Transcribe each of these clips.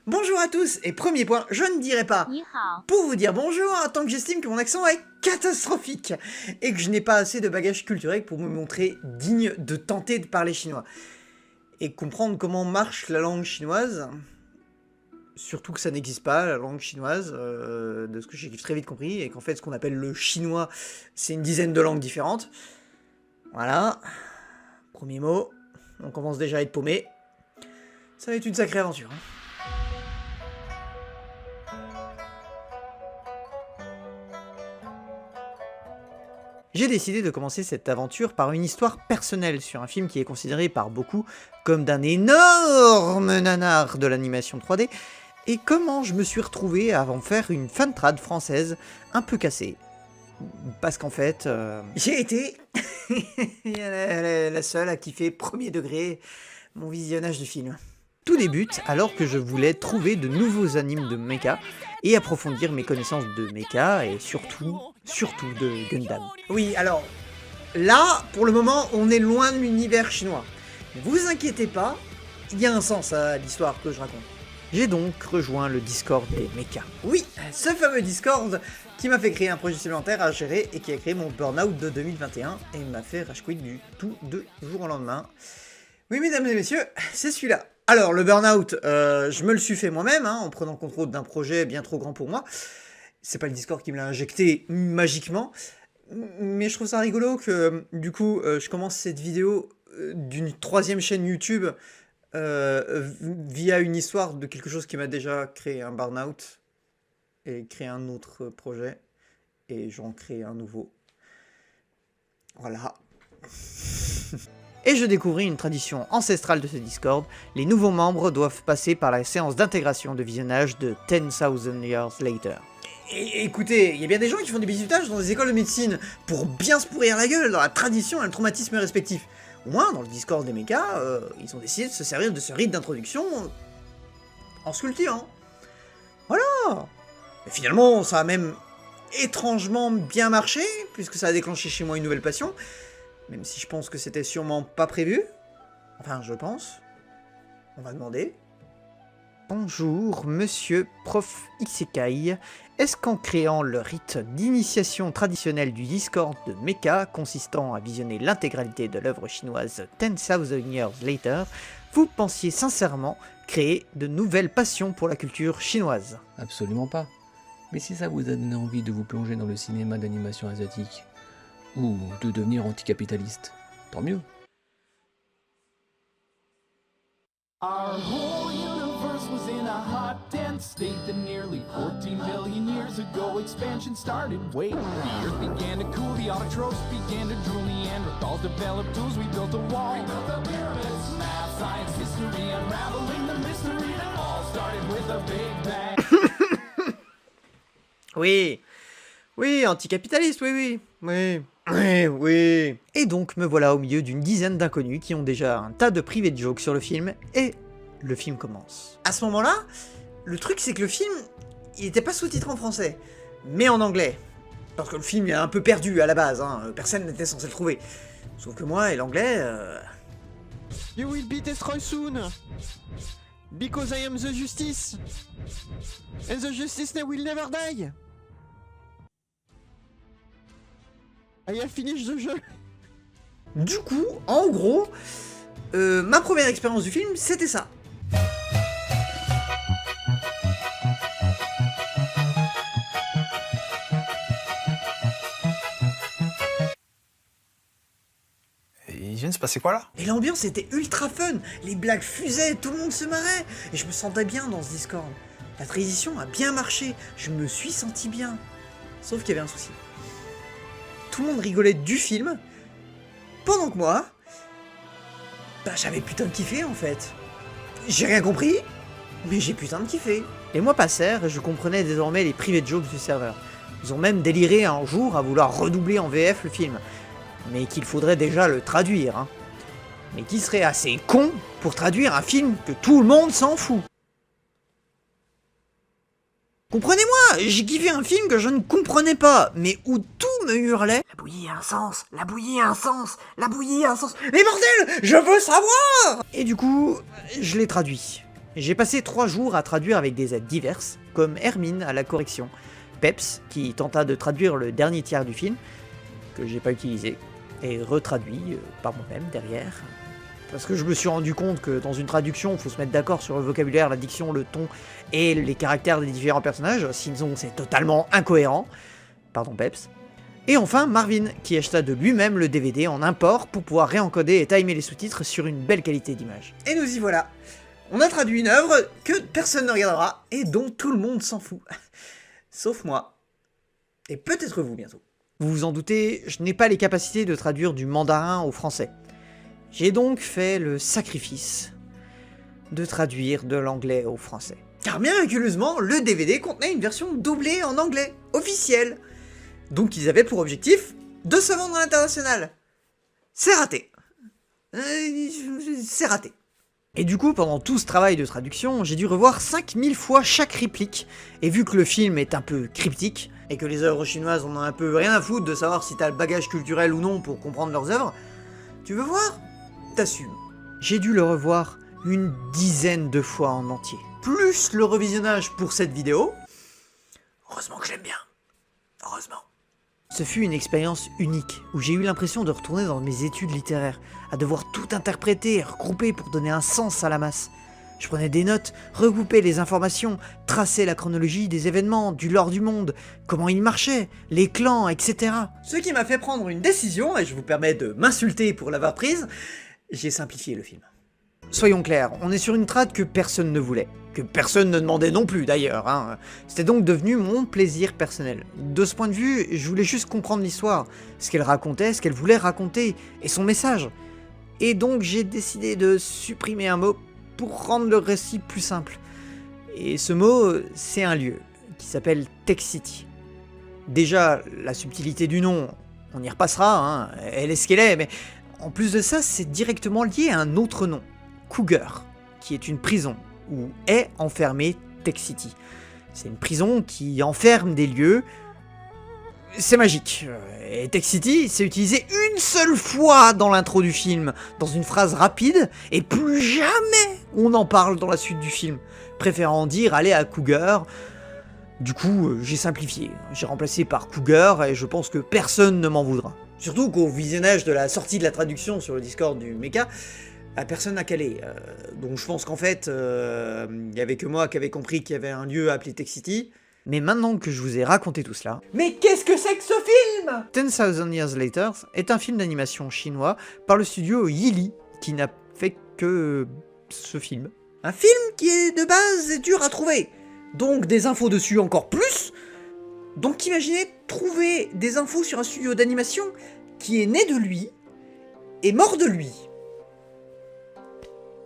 Bonjour à tous, et premier point, je ne dirai pas pour vous dire bonjour, tant que j'estime que mon accent est catastrophique, et que je n'ai pas assez de bagages culturels pour me montrer digne de tenter de parler chinois. Et comprendre comment marche la langue chinoise, surtout que ça n'existe pas, la langue chinoise, de ce que j'ai très vite compris, et qu'en fait ce qu'on appelle le chinois, c'est une dizaine de langues différentes. Voilà, premier mot, on commence déjà à être paumé. Ça va être une sacrée aventure. J'ai décidé de commencer cette aventure par une histoire personnelle sur un film qui est considéré par beaucoup comme d'un énorme nanar de l'animation 3D, et comment je me suis retrouvé à en faire une fantrad française un peu cassée. Parce qu'en fait, j'ai été la seule à kiffer premier degré mon visionnage du film. Tout débute alors que je voulais trouver de nouveaux animes de mecha et approfondir mes connaissances de mecha et surtout de Gundam. Oui, alors là, pour le moment, on est loin de l'univers chinois. Ne vous inquiétez pas, il y a un sens à l'histoire que je raconte. J'ai donc rejoint le Discord des mechas. Oui, ce fameux Discord qui m'a fait créer un projet supplémentaire à gérer et qui a créé mon burn-out de 2021 et m'a fait rage quit du tout de jour au lendemain. Oui, mesdames et messieurs, c'est celui-là. Alors, le burn-out, je me le suis fait moi-même, en prenant contrôle d'un projet bien trop grand pour moi. C'est pas le Discord qui me l'a injecté magiquement, mais je trouve ça rigolo que, du coup, je commence cette vidéo d'une troisième chaîne YouTube via une histoire de quelque chose qui m'a déjà créé un burn-out et créé un autre projet, et j'en crée un nouveau. Voilà. Et je découvris une tradition ancestrale de ce Discord, les nouveaux membres doivent passer par la séance d'intégration de visionnage de 10,000 Years Later. Et écoutez, il y a bien des gens qui font des bisutages dans des écoles de médecine pour bien se pourrir la gueule dans la tradition et le traumatisme respectif. Au moins, dans le Discord des mechas, ils ont décidé de se servir de ce rite d'introduction en se cultivant. Voilà. Et finalement, ça a même étrangement bien marché, puisque ça a déclenché chez moi une nouvelle passion. Même si je pense que c'était sûrement pas prévu. Enfin, je pense. On va demander. Bonjour, monsieur Prof Isekai. Est-ce qu'en créant le rite d'initiation traditionnel du Discord de Mecha, consistant à visionner l'intégralité de l'œuvre chinoise 10,000 Years Later, vous pensiez sincèrement créer de nouvelles passions pour la culture chinoise? Absolument pas. Mais si ça vous a donné envie de vous plonger dans le cinéma d'animation asiatique, ou de devenir anticapitaliste, tant mieux. Our whole universe was in a hot, dense state that nearly 14 billion years ago expansion started. Wait, the earth began to cool, the autotrophs began to drool, Neanderthals developed tools, we built a wall. We built the pyramids, math, science, history, unraveling the mystery that all started with a big bang. Oui, anticapitaliste, oui. Et donc me voilà au milieu d'une dizaine d'inconnus qui ont déjà un tas de private jokes sur le film, et le film commence. À ce moment-là, le truc c'est que le film, il était pas sous-titré en français, mais en anglais. Parce que le film est un peu perdu à la base, personne n'était censé le trouver. Sauf que moi et l'anglais... You will be destroyed soon, because I am the justice, and the justice will never die. I have finished the jeu. Du coup, en gros, ma première expérience du film, c'était ça. Il vient de se passer quoi là? Et l'ambiance était ultra fun, les blagues fusaient, tout le monde se marrait, et je me sentais bien dans ce Discord. La transition a bien marché, je me suis senti bien. Sauf qu'il y avait un souci. Tout le monde rigolait du film, pendant que moi, j'avais putain de kiffé en fait. J'ai rien compris, mais j'ai putain de kiffé. Les mois passèrent et je comprenais désormais les private jokes du serveur. Ils ont même déliré un jour à vouloir redoubler en VF le film. Mais qu'il faudrait déjà le traduire, Mais qui serait assez con pour traduire un film que tout le monde s'en fout? Comprenez-moi, j'ai kiffé un film que je ne comprenais pas, mais où tout me hurlait. La bouillie a un sens, la bouillie a un sens, la bouillie a un sens. Mais bordel, je veux savoir! Et du coup, je l'ai traduit. J'ai passé 3 jours à traduire avec des aides diverses, comme Hermine à la correction, Peps, qui tenta de traduire le dernier tiers du film, que j'ai pas utilisé, et retraduit par moi-même derrière. Parce que je me suis rendu compte que dans une traduction, il faut se mettre d'accord sur le vocabulaire, la diction, le ton et les caractères des différents personnages, sinon c'est totalement incohérent. Pardon Peps. Et enfin Marvin, qui acheta de lui-même le DVD en import pour pouvoir réencoder et timer les sous-titres sur une belle qualité d'image. Et nous y voilà. On a traduit une œuvre que personne ne regardera et dont tout le monde s'en fout. Sauf moi. Et peut-être vous bientôt. Vous vous en doutez, je n'ai pas les capacités de traduire du mandarin au français. J'ai donc fait le sacrifice de traduire de l'anglais au français. Car miraculeusement, le DVD contenait une version doublée en anglais, officielle. Donc ils avaient pour objectif de se vendre à l'international. C'est raté. C'est raté. Et du coup, pendant tout ce travail de traduction, j'ai dû revoir 5000 fois chaque réplique, et vu que le film est un peu cryptique, et que les œuvres chinoises on a un peu rien à foutre de savoir si t'as le bagage culturel ou non pour comprendre leurs œuvres, tu veux voir ? T'assumes. J'ai dû le revoir une dizaine de fois en entier. Plus le revisionnage pour cette vidéo. Heureusement que je l'aime bien. Heureusement. Ce fut une expérience unique, où j'ai eu l'impression de retourner dans mes études littéraires, à devoir tout interpréter et regrouper pour donner un sens à la masse. Je prenais des notes, regroupais les informations, traçais la chronologie des événements, du lore du monde, comment ils marchaient, les clans, etc. Ce qui m'a fait prendre une décision, et je vous permets de m'insulter pour l'avoir prise, j'ai simplifié le film. Soyons clairs, on est sur une trad que personne ne voulait, que personne ne demandait non plus d'ailleurs, hein. C'était donc devenu mon plaisir personnel. De ce point de vue, je voulais juste comprendre l'histoire, ce qu'elle racontait, ce qu'elle voulait raconter, et son message. Et donc j'ai décidé de supprimer un mot pour rendre le récit plus simple. Et ce mot, c'est un lieu, qui s'appelle Tech City. Déjà, la subtilité du nom, on y repassera, hein, elle est ce qu'elle est, mais en plus de ça, c'est directement lié à un autre nom, Cougar, qui est une prison, où est enfermé Tech City. C'est une prison qui enferme des lieux. C'est magique. Et Tech City, c'est utilisé une seule fois dans l'intro du film, dans une phrase rapide, et plus jamais on en parle dans la suite du film, préférant dire aller à Cougar. Du coup, j'ai simplifié. J'ai remplacé par Cougar, et je pense que personne ne m'en voudra. Surtout qu'au visionnage de la sortie de la traduction sur le Discord du Mecha, personne n'a calé. Donc je pense qu'en fait, il n'y avait que moi qui avait compris qu'il y avait un lieu appelé Tech City. Mais maintenant que je vous ai raconté tout cela... Mais qu'est-ce que c'est que ce film ? 10,000 Years Later est un film d'animation chinois par le studio Yili, qui n'a fait que ce film. Un film qui est de base dur à trouver. Donc des infos dessus encore plus. Donc imaginez trouver des infos sur un studio d'animation qui est né de lui et mort de lui.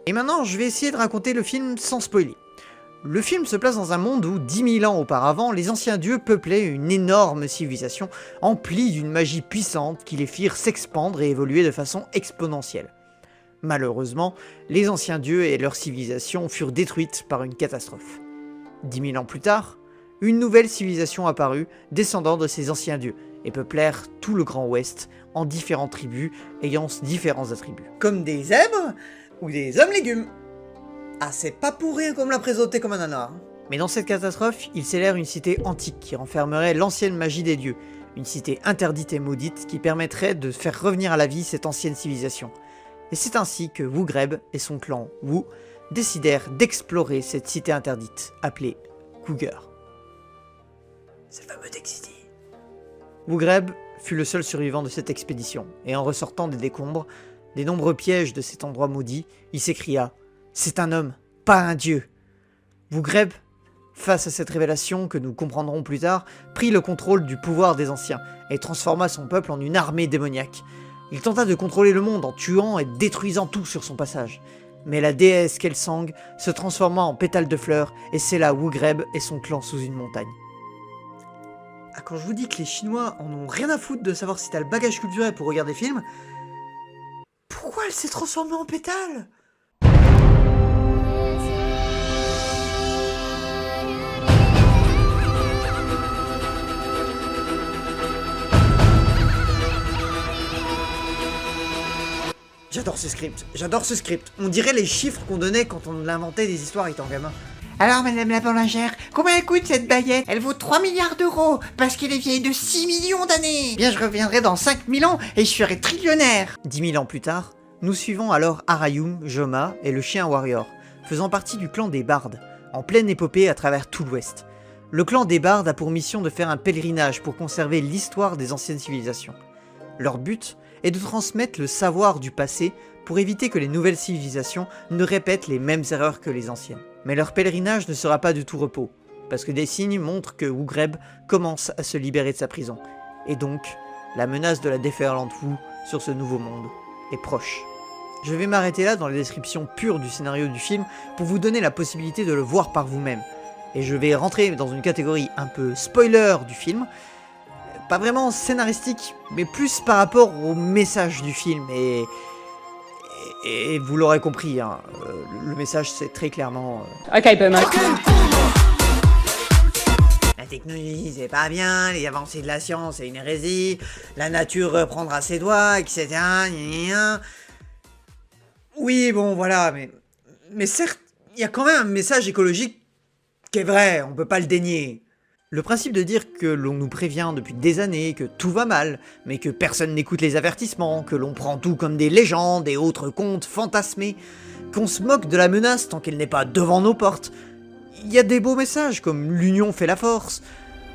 Et maintenant, je vais essayer de raconter le film sans spoiler. Le film se place dans un monde où, 10 000 ans auparavant, les anciens dieux peuplaient une énorme civilisation emplie d'une magie puissante qui les firent s'expandre et évoluer de façon exponentielle. Malheureusement, les anciens dieux et leur civilisation furent détruites par une catastrophe. 10 000 ans plus tard, une nouvelle civilisation apparut, descendant de ces anciens dieux, et peuplèrent tout le Grand Ouest en différentes tribus ayant différents attributs. Comme des zèbres ou des hommes légumes. Ah, c'est pas pour rien qu'on me l'a présenté comme un nanar. Mais dans cette catastrophe, il s'élève une cité antique qui renfermerait l'ancienne magie des dieux, une cité interdite et maudite qui permettrait de faire revenir à la vie cette ancienne civilisation. Et c'est ainsi que Wu Greb et son clan Wu décidèrent d'explorer cette cité interdite, appelée Cougar. C'est le fameux Tech City. Wu Greb fut le seul survivant de cette expédition, et en ressortant des décombres, des nombreux pièges de cet endroit maudit, il s'écria « C'est un homme, pas un dieu !» Wu Greb, face à cette révélation que nous comprendrons plus tard, prit le contrôle du pouvoir des anciens, et transforma son peuple en une armée démoniaque. Il tenta de contrôler le monde en tuant et détruisant tout sur son passage. Mais la déesse Kelsang se transforma en pétales de fleurs, et scella Wu Greb et son clan sous une montagne. Ah, quand je vous dis que les Chinois en ont rien à foutre de savoir si t'as le bagage culturel pour regarder des films, pourquoi elle s'est transformée en pétale ? J'adore ce script. On dirait les chiffres qu'on donnait quand on inventait des histoires étant gamin. Alors, madame la boulangère, combien elle coûte cette baguette? Elle vaut 3 milliards d'euros, parce qu'elle est vieille de 6 millions d'années. Bien, je reviendrai dans 5000 ans et je serai trillionnaire. 10 000 ans plus tard, nous suivons alors Arayum, Joma et le chien Warrior, faisant partie du clan des Bardes, en pleine épopée à travers tout l'Ouest. Le clan des Bardes a pour mission de faire un pèlerinage pour conserver l'histoire des anciennes civilisations. Leur but est de transmettre le savoir du passé pour éviter que les nouvelles civilisations ne répètent les mêmes erreurs que les anciennes. Mais leur pèlerinage ne sera pas du tout repos, parce que des signes montrent que Wogreb commence à se libérer de sa prison, et donc la menace de la déferlante Wu sur ce nouveau monde est proche. Je vais m'arrêter là dans la description pure du scénario du film pour vous donner la possibilité de le voir par vous-même, et je vais rentrer dans une catégorie un peu spoiler du film, pas vraiment scénaristique, mais plus par rapport au message du film, et vous l'aurez compris, hein, le message c'est très clairement... Ok, Boomer. La technologie c'est pas bien, les avancées de la science c'est une hérésie, la nature reprendra ses doigts, etc. Gna gna gna. Oui, bon voilà, mais certes, il y a quand même un message écologique qui est vrai, on peut pas le dénier. Le principe de dire que l'on nous prévient depuis des années que tout va mal, mais que personne n'écoute les avertissements, que l'on prend tout comme des légendes et autres contes fantasmés, qu'on se moque de la menace tant qu'elle n'est pas devant nos portes. Il y a des beaux messages comme l'union fait la force,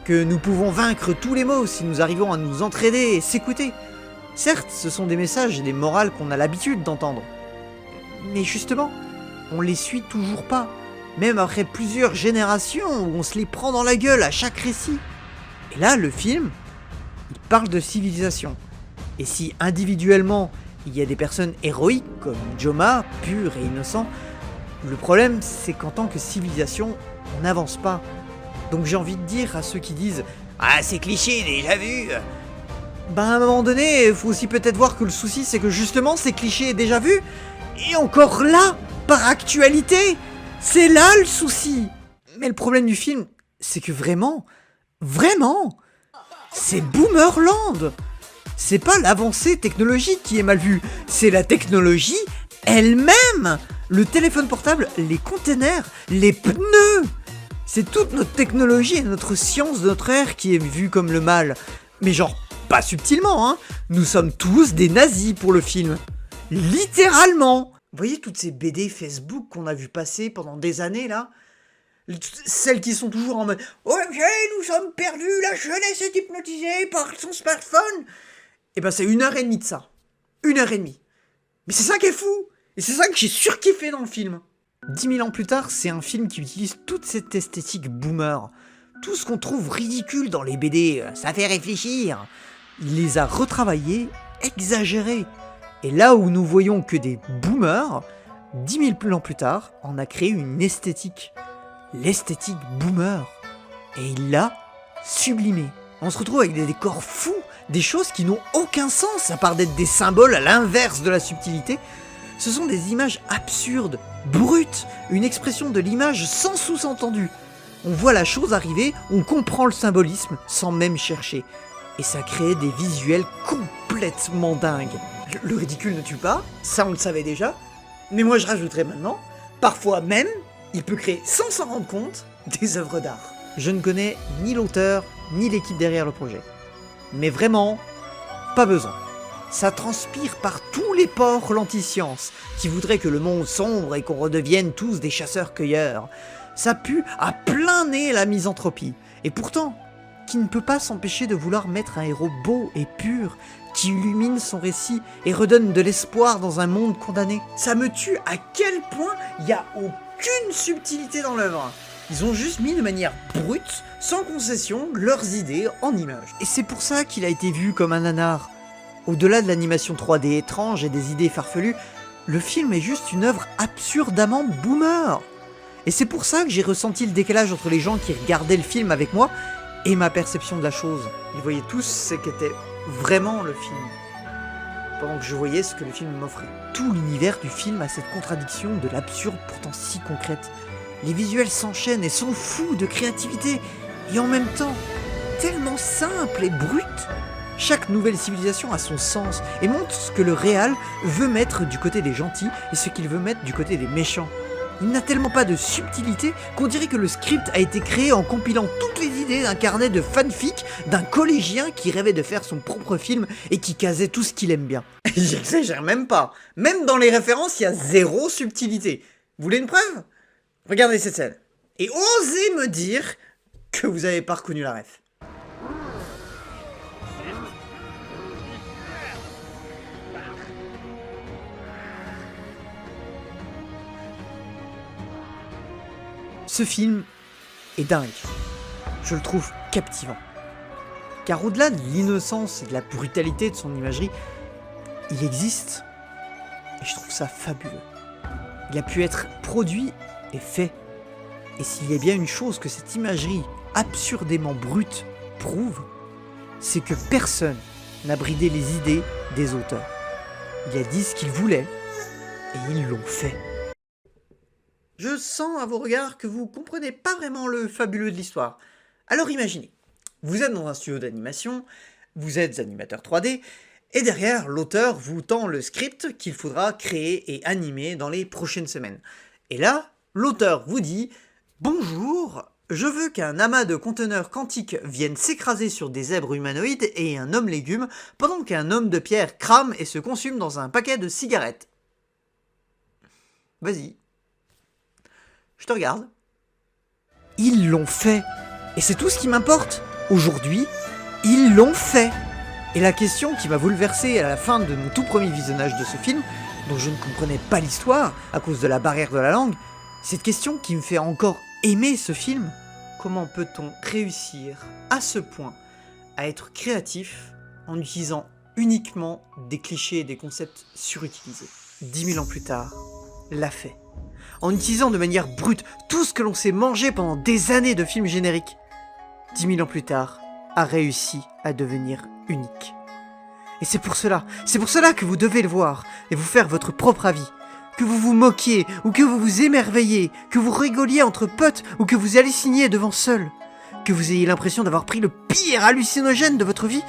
que nous pouvons vaincre tous les maux si nous arrivons à nous entraider et s'écouter. Certes, ce sont des messages et des morales qu'on a l'habitude d'entendre. Mais justement, on les suit toujours pas. Même après plusieurs générations où on se les prend dans la gueule à chaque récit. Et là, le film, il parle de civilisation. Et si individuellement, il y a des personnes héroïques comme Joma, pur et innocent, le problème c'est qu'en tant que civilisation, on n'avance pas. Donc j'ai envie de dire à ceux qui disent « Ah, c'est cliché, déjà vu !» Ben à un moment donné, il faut aussi peut-être voir que le souci c'est que justement c'est cliché et déjà vu. Et encore là, par actualité, c'est là le souci. Mais le problème du film, c'est que vraiment, c'est Boomerland. C'est pas l'avancée technologique qui est mal vue, c'est la technologie elle-même. Le téléphone portable, les containers, les pneus. C'est toute notre technologie et notre science de notre ère qui est vue comme le mal. Mais genre, pas subtilement, hein. Nous sommes tous des nazis pour le film. Littéralement. Vous voyez toutes ces BD Facebook qu'on a vu passer pendant des années là? Celles qui sont toujours en mode « OMG, nous sommes perdus, la jeunesse est hypnotisée par son smartphone !» Et ben c'est 1h30 de ça. 1h30. Mais c'est ça qui est fou. Et c'est ça que j'ai surkiffé dans le film. 10 000 ans plus tard, c'est un film qui utilise toute cette esthétique boomer. Tout ce qu'on trouve ridicule dans les BD, ça fait réfléchir. Il les a retravaillés, exagérés. Et là où nous voyons que des boomers, 10 000 ans plus tard, on a créé une esthétique. L'esthétique boomer. Et il l'a sublimée. On se retrouve avec des décors fous, des choses qui n'ont aucun sens à part d'être des symboles à l'inverse de la subtilité. Ce sont des images absurdes, brutes, une expression de l'image sans sous-entendu. On voit la chose arriver, on comprend le symbolisme sans même chercher. Et ça crée des visuels complètement dingues. Le ridicule ne tue pas, ça on le savait déjà, mais moi je rajouterais maintenant, parfois même, il peut créer sans s'en rendre compte des œuvres d'art. Je ne connais ni l'auteur, ni l'équipe derrière le projet. Mais vraiment, pas besoin. Ça transpire par tous les pores l'anti-science, qui voudrait que le monde sombre et qu'on redevienne tous des chasseurs-cueilleurs. Ça pue à plein nez la misanthropie. Et pourtant, qui ne peut pas s'empêcher de vouloir mettre un héros beau et pur, qui illumine son récit et redonne de l'espoir dans un monde condamné. Ça me tue à quel point il n'y a aucune subtilité dans l'œuvre. Ils ont juste mis de manière brute, sans concession, leurs idées en images. Et c'est pour ça qu'il a été vu comme un nanar. Au-delà de l'animation 3D étrange et des idées farfelues, le film est juste une œuvre absurdement boomer. Et c'est pour ça que j'ai ressenti le décalage entre les gens qui regardaient le film avec moi et ma perception de la chose. Ils voyaient tous ce qu'était vraiment le film, pendant que je voyais ce que le film m'offrait. Tout l'univers du film a cette contradiction de l'absurde pourtant si concrète. Les visuels s'enchaînent et sont fous de créativité, et en même temps, tellement simples et brutes. Chaque nouvelle civilisation a son sens et montre ce que le réal veut mettre du côté des gentils et ce qu'il veut mettre du côté des méchants. Il n'a tellement pas de subtilité qu'on dirait que le script a été créé en compilant toutes les idées d'un carnet de fanfic d'un collégien qui rêvait de faire son propre film et qui casait tout ce qu'il aime bien. J'exagère même pas. Même dans les références, il y a zéro subtilité. Vous voulez une preuve? Regardez cette scène. Et osez me dire que vous avez pas reconnu la ref. Ce film est dingue. Je le trouve captivant. Car au-delà de l'innocence et de la brutalité de son imagerie, il existe, et je trouve ça fabuleux. Il a pu être produit et fait. Et s'il y a bien une chose que cette imagerie absurdément brute prouve, c'est que personne n'a bridé les idées des auteurs. Il a dit ce qu'il voulait, et ils l'ont fait. Je sens à vos regards que vous comprenez pas vraiment le fabuleux de l'histoire. Alors imaginez, vous êtes dans un studio d'animation, vous êtes animateur 3D, et derrière, l'auteur vous tend le script qu'il faudra créer et animer dans les prochaines semaines. Et là, l'auteur vous dit « Bonjour, je veux qu'un amas de conteneurs quantiques vienne s'écraser sur des zèbres humanoïdes et un homme légume, pendant qu'un homme de pierre crame et se consume dans un paquet de cigarettes. Vas-y. Je te regarde. » Ils l'ont fait. Et c'est tout ce qui m'importe. Aujourd'hui, ils l'ont fait. Et la question qui m'a bouleversé à la fin de mon tout premier visionnage de ce film, dont je ne comprenais pas l'histoire à cause de la barrière de la langue, cette question qui me fait encore aimer ce film, comment peut-on réussir à ce point à être créatif en utilisant uniquement des clichés et des concepts surutilisés? 10 000 ans plus tard, l'a fait. En utilisant de manière brute tout ce que l'on s'est mangé pendant des années de films génériques, 10 000 ans plus tard, a réussi à devenir unique. Et c'est pour cela que vous devez le voir et vous faire votre propre avis. Que vous vous moquiez ou que vous vous émerveillez, que vous rigoliez entre potes ou que vous halluciniez devant seul, que vous ayez l'impression d'avoir pris le pire hallucinogène de votre vie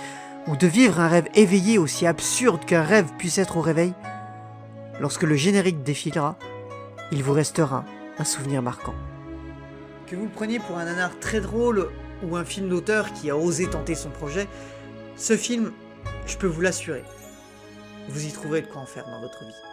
ou de vivre un rêve éveillé aussi absurde qu'un rêve puisse être au réveil. Lorsque le générique défilera, il vous restera un souvenir marquant. Que vous le preniez pour un nanar très drôle ou un film d'auteur qui a osé tenter son projet, ce film, je peux vous l'assurer, vous y trouverez de quoi en faire dans votre vie.